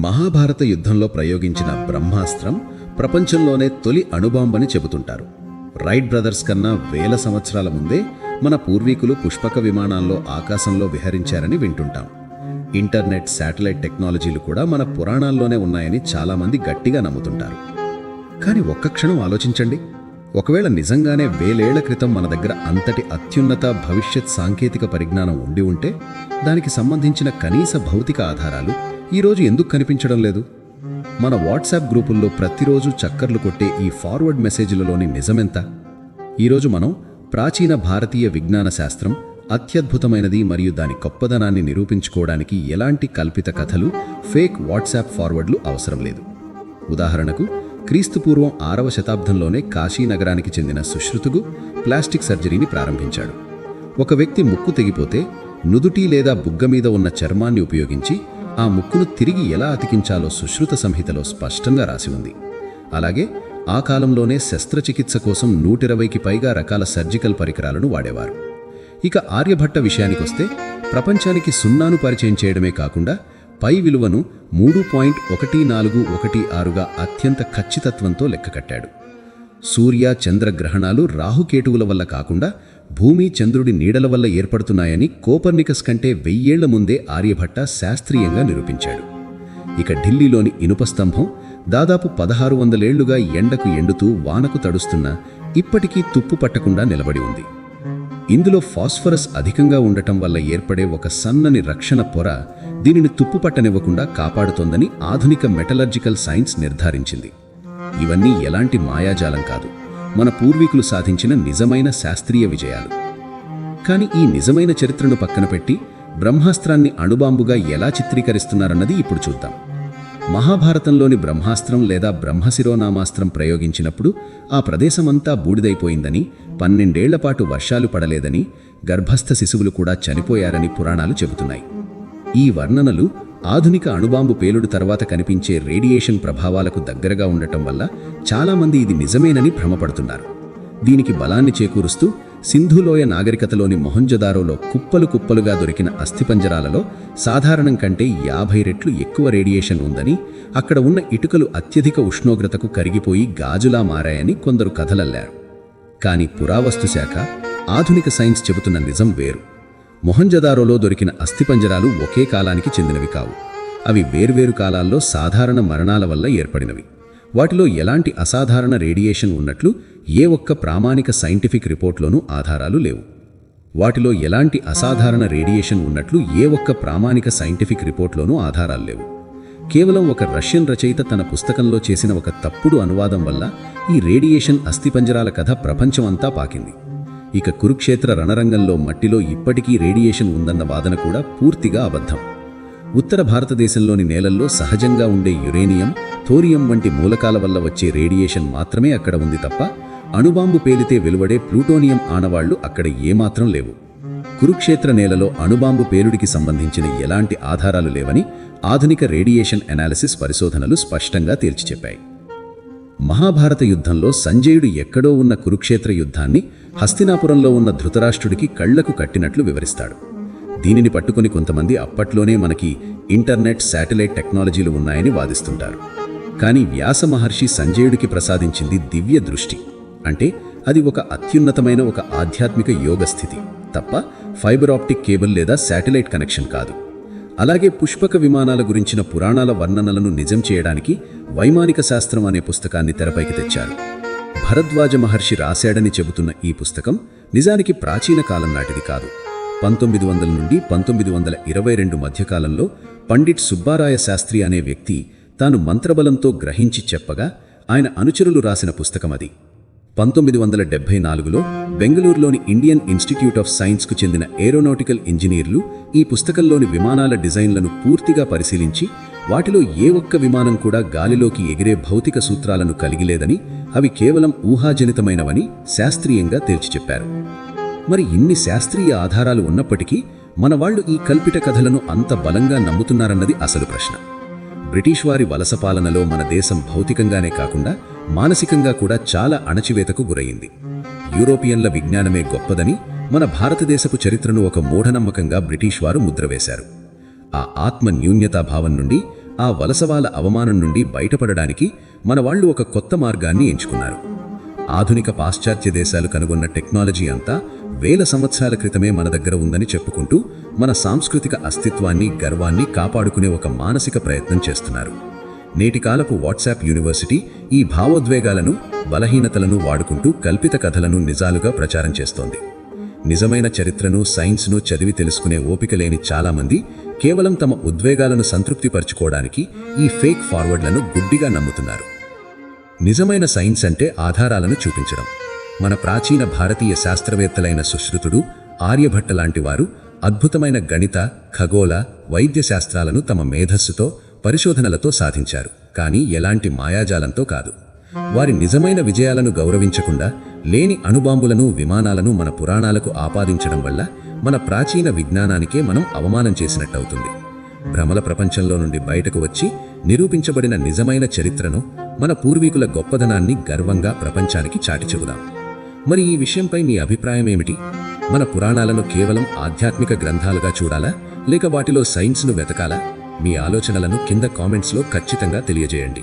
మహాభారత యుద్ధంలో ప్రయోగించిన బ్రహ్మాస్త్రం ప్రపంచంలోనే తొలి అణుబాంబని చెబుతుంటారు. రైట్ బ్రదర్స్ కన్నా వేల సంవత్సరాల ముందే మన పూర్వీకులు పుష్పక విమానాల్లో ఆకాశంలో విహరించారని వింటుంటాం. ఇంటర్నెట్, శాటిలైట్ టెక్నాలజీలు కూడా మన పురాణాల్లోనే ఉన్నాయని చాలామంది గట్టిగా నమ్ముతుంటారు. కానీ ఒక్క క్షణం ఆలోచించండి. ఒకవేళ నిజంగానే వేలేళ్ల క్రితం మన దగ్గర అంతటి అత్యున్నత భవిష్యత్ సాంకేతిక పరిజ్ఞానం ఉండి ఉంటే దానికి సంబంధించిన కనీస భౌతిక ఆధారాలు ఈరోజు ఎందుకు కనిపించడం లేదు? మన వాట్సాప్ గ్రూపుల్లో ప్రతిరోజు చక్కర్లు కొట్టే ఈ ఫార్వర్డ్ మెసేజ్లలోని నిజమెంత? ఈరోజు మనం ప్రాచీన భారతీయ విజ్ఞాన శాస్త్రం అత్యద్భుతమైనది మరియు దాని గొప్పదనాన్ని నిరూపించుకోవడానికి ఎలాంటి కల్పిత కథలు, ఫేక్ వాట్సాప్ ఫార్వర్డ్లు అవసరం లేదు. ఉదాహరణకు, క్రీస్తుపూర్వం 6వ శతాబ్దంలోనే కాశీ నగరానికి చెందిన సుశ్రుతుడు ప్లాస్టిక్ సర్జరీని ప్రారంభించాడు. ఒక వ్యక్తి ముక్కు తెగిపోతే నుదుటి లేదా బుగ్గ మీద ఉన్న చర్మాన్ని ఉపయోగించి ఆ ముక్కును తిరిగి ఎలా అతికించాలో సుశ్రుత సంహితలో స్పష్టంగా రాసి ఉంది. అలాగే ఆ కాలంలోనే శస్త్రచికిత్స కోసం 120కి పైగా రకాల సర్జికల్ పరికరాలను వాడేవారు. ఇక ఆర్యభట్ట విషయానికొస్తే ప్రపంచానికి సున్నాను పరిచయం చేయడమే కాకుండా పై విలువను 3.1416గా అత్యంత ఖచ్చితత్వంతో లెక్కకట్టాడు. సూర్య చంద్ర గ్రహణాలు రాహుకేటువుల వల్ల కాకుండా భూమి చంద్రుడి నీడల వల్ల ఏర్పడుతున్నాయని కోపర్నికస్ కంటే 1000 ఏళ్ల ముందే ఆర్యభట్ట శాస్త్రీయంగా నిరూపించాడు. ఇక ఢిల్లీలోని ఇనుప స్తంభం దాదాపు 1600 ఏళ్లుగా ఎండకు ఎండుతూ వానకు తడుస్తున్నా ఇప్పటికీ తుప్పు పట్టకుండా నిలబడి ఉంది. ఇందులో ఫాస్ఫరస్ అధికంగా ఉండటం వల్ల ఏర్పడే ఒక సన్నని రక్షణ పొర దీనిని తుప్పు పట్టనివ్వకుండా కాపాడుతోందని ఆధునిక మెటలర్జికల్ సైన్స్ నిర్ధారించింది. ఇవన్నీ ఎలాంటి మాయాజాలం కాదు, మన పూర్వీకులు సాధించిన నిజమైన శాస్త్రీయ విజయాలు. కానీ ఈ నిజమైన చరిత్రను పక్కన పెట్టి బ్రహ్మాస్త్రాన్ని అణుబాంబుగా ఎలా చిత్రీకరిస్తున్నారన్నది ఇప్పుడు చూద్దాం. మహాభారతంలోని బ్రహ్మాస్త్రం లేదా బ్రహ్మశిరోనామాస్త్రం ప్రయోగించినప్పుడు ఆ ప్రదేశమంతా బూడిదైపోయిందని, 12 ఏళ్లపాటు వర్షాలు పడలేదని, గర్భస్థ శిశువులు కూడా చనిపోయారని పురాణాలు చెబుతున్నాయి. ఈ వర్ణనలు ఆధునిక అణుబాంబు పేలుడు తర్వాత కనిపించే రేడియేషన్ ప్రభావాలకు దగ్గరగా ఉండటం వల్ల చాలామంది ఇది నిజమేనని భ్రమపడుతున్నారు. దీనికి బలాన్ని చేకూరుస్తూ సింధులోయ నాగరికతలోని మొహంజదారోలో కుప్పలు కుప్పలుగా దొరికిన అస్థిపంజరాలలో సాధారణం కంటే 50 రెట్లు ఎక్కువ రేడియేషన్ ఉందని, అక్కడ ఉన్న ఇటుకలు అత్యధిక ఉష్ణోగ్రతకు కరిగిపోయి గాజులా మారాయని కొందరు కథలల్లారు. కానీ పురావస్తు శాఖ, ఆధునిక సైన్స్ చెబుతున్న నిజం వేరు. మొహంజదారోలో దొరికిన అస్థిపంజరాలు ఒకే కాలానికి చెందినవి కావు. అవి వేర్వేరు కాలాల్లో సాధారణ మరణాల వల్ల ఏర్పడినవి. వాటిలో ఎలాంటి అసాధారణ రేడియేషన్ ఉన్నట్లు ఏ ఒక్క ప్రామాణిక సైంటిఫిక్ రిపోర్ట్లోనూ ఆధారాలు లేవు. కేవలం ఒక రష్యన్ రచయిత తన పుస్తకంలో చేసిన ఒక తప్పుడు అనువాదం వల్ల ఈ రేడియేషన్ అస్థిపంజరాల కథ ప్రపంచమంతా పాకింది. ఇక కురుక్షేత్ర రణరంగంలో మట్టిలో ఇప్పటికీ రేడియేషన్ ఉందన్న వాదన కూడా పూర్తిగా అబద్ధం. ఉత్తర భారతదేశంలోని నేలల్లో సహజంగా ఉండే యురేనియం, థోరియం వంటి మూలకాల వల్ల వచ్చే రేడియేషన్ మాత్రమే అక్కడ ఉంది తప్ప అణుబాంబు పేలితే వెలువడే ప్లూటోనియం ఆనవాళ్లు అక్కడ ఏమాత్రం లేవు. కురుక్షేత్ర నేలలో అణుబాంబు పేలుడికి సంబంధించిన ఎలాంటి ఆధారాలు లేవని ఆధునిక రేడియేషన్ అనాలిసిస్ పరిశోధనలు స్పష్టంగా తేల్చి చెప్పాయి. మహాభారత యుద్ధంలో సంజయుడు ఎక్కడో ఉన్న కురుక్షేత్ర యుద్ధాన్ని హస్తినాపురంలో ఉన్న ధృతరాష్ట్రుడికి కళ్లకు కట్టినట్లు వివరిస్తాడు. దీనిని పట్టుకుని కొంతమంది అప్పట్లోనే మనకి ఇంటర్నెట్, శాటిలైట్ టెక్నాలజీలు ఉన్నాయని వాదిస్తుంటారు. కానీ వ్యాస మహర్షి సంజయుడికి ప్రసాదించింది దివ్య దృష్టి. అంటే అది ఒక అత్యున్నతమైన ఒక ఆధ్యాత్మిక యోగ స్థితి తప్ప ఫైబర్ ఆప్టిక్ కేబుల్ లేదా శాటిలైట్ కనెక్షన్ కాదు. అలాగే పుష్పక విమానాల గురించిన పురాణాల వర్ణనలను నిజం చేయడానికి వైమానిక శాస్త్రం అనే పుస్తకాన్ని తెరపైకి తెచ్చారు. భరద్వాజ మహర్షి రాశాడని చెబుతున్న ఈ పుస్తకం నిజానికి ప్రాచీన కాలం నాటిది కాదు. 1900 నుండి 1922 మధ్యకాలంలో పండిట్ సుబ్బారాయ శాస్త్రి అనే వ్యక్తి తాను మంత్రబలంతో గ్రహించి చెప్పగా ఆయన అనుచరులు రాసిన పుస్తకం అది. 1974లో బెంగళూరులోని ఇండియన్ ఇన్స్టిట్యూట్ ఆఫ్ సైన్స్కు చెందిన ఏరోనాటికల్ ఇంజనీర్లు ఈ పుస్తకంలోని విమానాల డిజైన్లను పూర్తిగా పరిశీలించి వాటిలో ఏ ఒక్క విమానం కూడా గాలిలోకి ఎగిరే భౌతిక సూత్రాలను కలిగిలేదని, అవి కేవలం ఊహాజనితమైనవని శాస్త్రీయంగా తేల్చి చెప్పారు. మరి ఇన్ని శాస్త్రీయ ఆధారాలు ఉన్నప్పటికీ మన వాళ్ళు ఈ కల్పిత కథలను అంత బలంగా నమ్ముతున్నారన్నది అసలు ప్రశ్న. బ్రిటిష్ వారి వలస పాలనలో మన దేశం భౌతికంగానే కాకుండా మానసికంగా కూడా చాలా అణచివేతకు గురయింది. యూరోపియన్ల విజ్ఞానమే గొప్పదని, మన భారతదేశపు చరిత్రను ఒక మూఢనమ్మకంగా బ్రిటిష్ వారు ముద్రవేశారు. ఆ ఆత్మ న్యూన్యతాభావం నుండి ఆ వలసవాల అవమానం నుండి బయటపడడానికి మన వాళ్ళు ఒక కొత్త మార్గాన్ని ఎంచుకున్నారు. ఆధునిక పాశ్చాత్య దేశాలు కనుగొన్న టెక్నాలజీ అంతా వేల సంవత్సరాల క్రితమే మన దగ్గర ఉందని చెప్పుకుంటూ మన సాంస్కృతిక అస్తిత్వాన్ని, గర్వాన్ని కాపాడుకునే ఒక మానసిక ప్రయత్నం చేస్తున్నారు. నేటికాలపు వాట్సాప్ యూనివర్సిటీ ఈ భావోద్వేగాలను, బలహీనతలను వాడుకుంటూ కల్పిత కథలను నిజాలుగా ప్రచారం చేస్తోంది. నిజమైన చరిత్రను, సైన్స్ను చదివి తెలుసుకునే ఓపిక లేని చాలామంది కేవలం తమ ఉద్వేగాలను సంతృప్తిపరచుకోవడానికి ఈ ఫేక్ ఫార్వర్డ్లను గుడ్డిగా నమ్ముతున్నారు. నిజమైన సైన్స్ అంటే ఆధారాలను చూపించడం. మన ప్రాచీన భారతీయ శాస్త్రవేత్తలైన సుశ్రుతుడు, ఆర్యభట్ట లాంటి వారు అద్భుతమైన గణిత, ఖగోళ, వైద్య శాస్త్రాలను తమ మేధస్సుతో, పరిశోధనలతో సాధించారు. కానీ ఎలాంటి మాయాజాలంతో కాదు. వారి నిజమైన విజయాలను గౌరవించకుండా లేని అణుబాంబులను, విమానాలను మన పురాణాలకు ఆపాదించడం వల్ల మన ప్రాచీన విజ్ఞానానికే మనం అవమానం చేసినట్టవుతుంది. భ్రమల ప్రపంచంలో నుండి బయటకు వచ్చి నిరూపించబడిన నిజమైన చరిత్రను, మన పూర్వీకుల గొప్పదనాన్ని గర్వంగా ప్రపంచానికి చాటి చెబుదాం. మరి ఈ విషయంపై మీ అభిప్రాయం ఏమిటి? మన పురాణాలను కేవలం ఆధ్యాత్మిక గ్రంథాలుగా చూడాలా, లేక వాటిలో సైన్స్ను వెతకాలా? మీ ఆలోచనలను కింద కామెంట్స్లో ఖచ్చితంగా తెలియజేయండి.